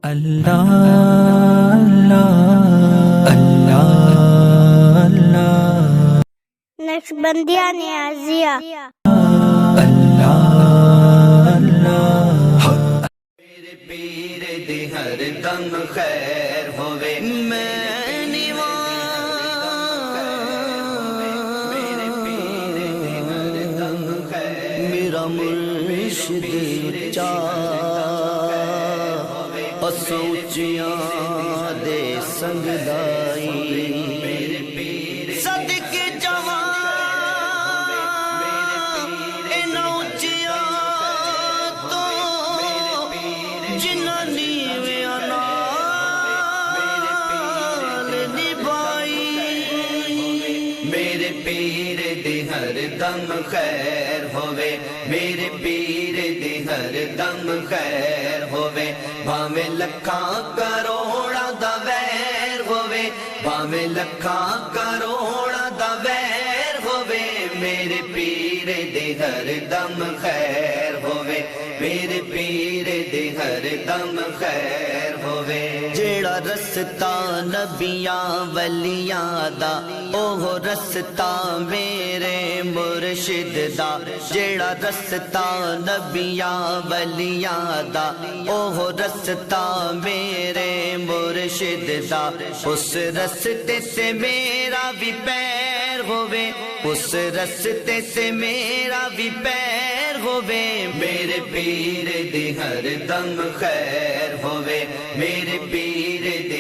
اللہ اللہ اللہ اللہ نقشبندیہ نیازیہ اللہ اللہ میرے پیر دی ہر دم خیر ہوے میں میرے پیر دی ہر دم خیر میرا مرشد سوچیاں دے سنگ دائی میرے پیر صدقے جوان ان اونچیاں تو جنہاں نیویاں نال نبھائی میرے پیر دی ہر دم خیر ہوے میرے پیر دی ہر دم خیر ہوے بھاویں لکھاں کروڑاں دا ویر ہووے بھاویں لکھاں کروڑاں دا ویر ہووے میرے پیر دے ہر دم خیر ہووے میرے پیر دے ہر دم خیر ہووے جیڑا رستہ نبیاں ولیاں دا اوہ رستہ میرے مرشد دا جیڑا رستہ نبیاں ولیاں دا اوہ رستہ میرے مرشد دا اس رستے سے میرا بھی پیر ہووے اس رستے سے میرا بھی پیر ہووے میرے پیر دی ہر دم خیر ہووے میرے پیر دی